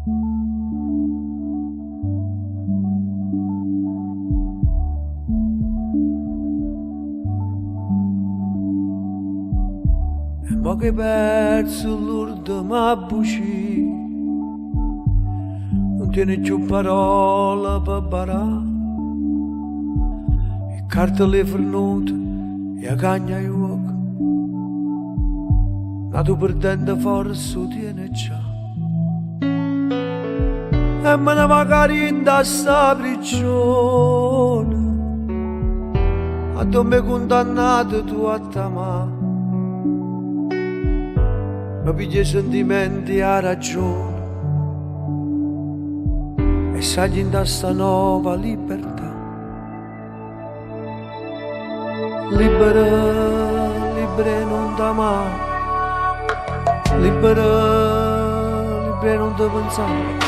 E mo che perso l'ultima buccia, non tiene più parola per barare. E cartelle frenute e a cagna e uoco, nato perdendo forza tiene già. E me ne magari in da sta prigione, a dove condannato tu a tamà. Ma piglia i sentimenti a ragione e sagli in da sta nuova libertà. Libera, libera non da mai, libera, libera non da pensare,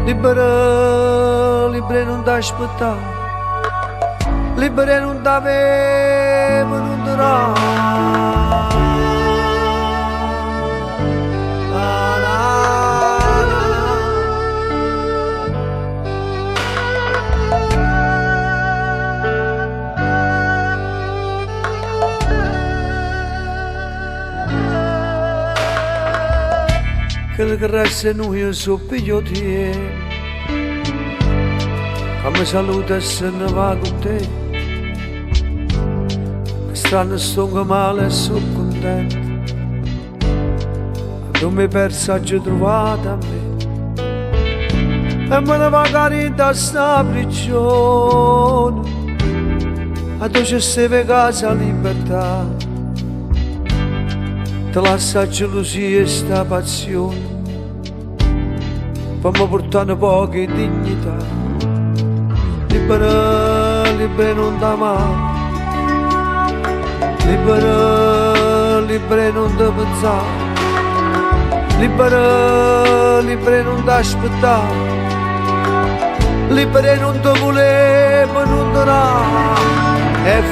libera, libera non da aspettare, libera non da avere, non darà. Che le carezze noi sono piglio di come saluta e se ne va con te. Che strano sto male e sono contento, non mi persa già trovata a me. E me ne magari in da sta prigione, a dove c'è steve casa libertà. Te lascia gelosia e sta passione, fammi portare poche dignità. Libera, libera non da mai, libera, libera non da pensare, libera, libera non da aspettare, libera non da volere, non darà. E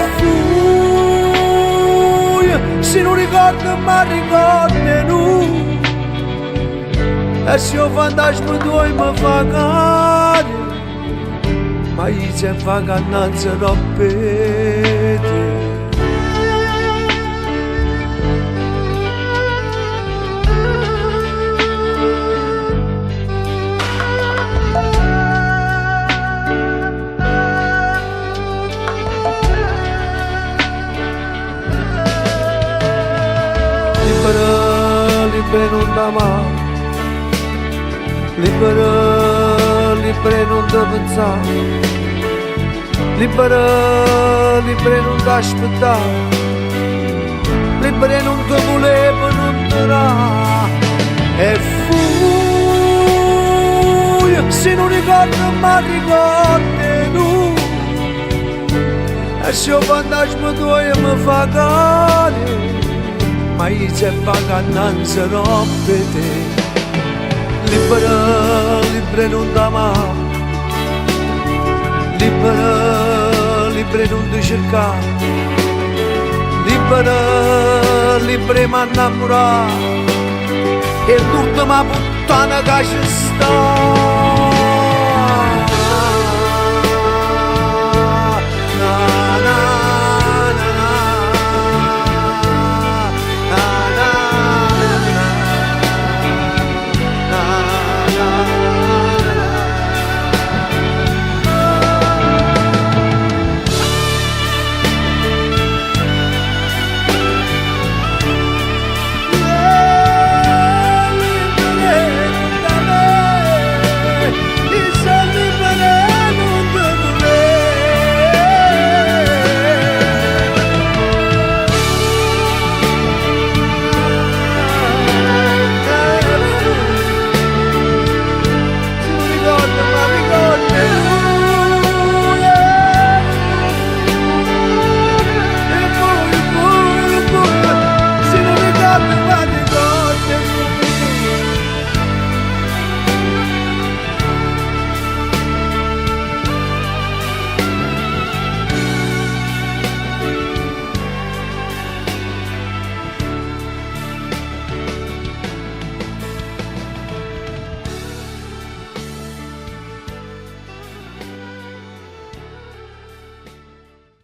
se non ricordo ma ricordi tu, e se io fantasma tuo mi fa cari, ma io se fa cannanza non vedi. Libera, libera non da mai, libera, libera non da pensare, libera, libera non da aspettare, libera non da volere, non darà. E fui, se non ricordo ma ricordi tu, e se io fantasma tuo mi fa cari, ma io se fa cannanza non vede. Libera, libera non da mai, libera, libera non ti cercare, libera, libera mi innamorare, e l'ultima puttana che ci sta.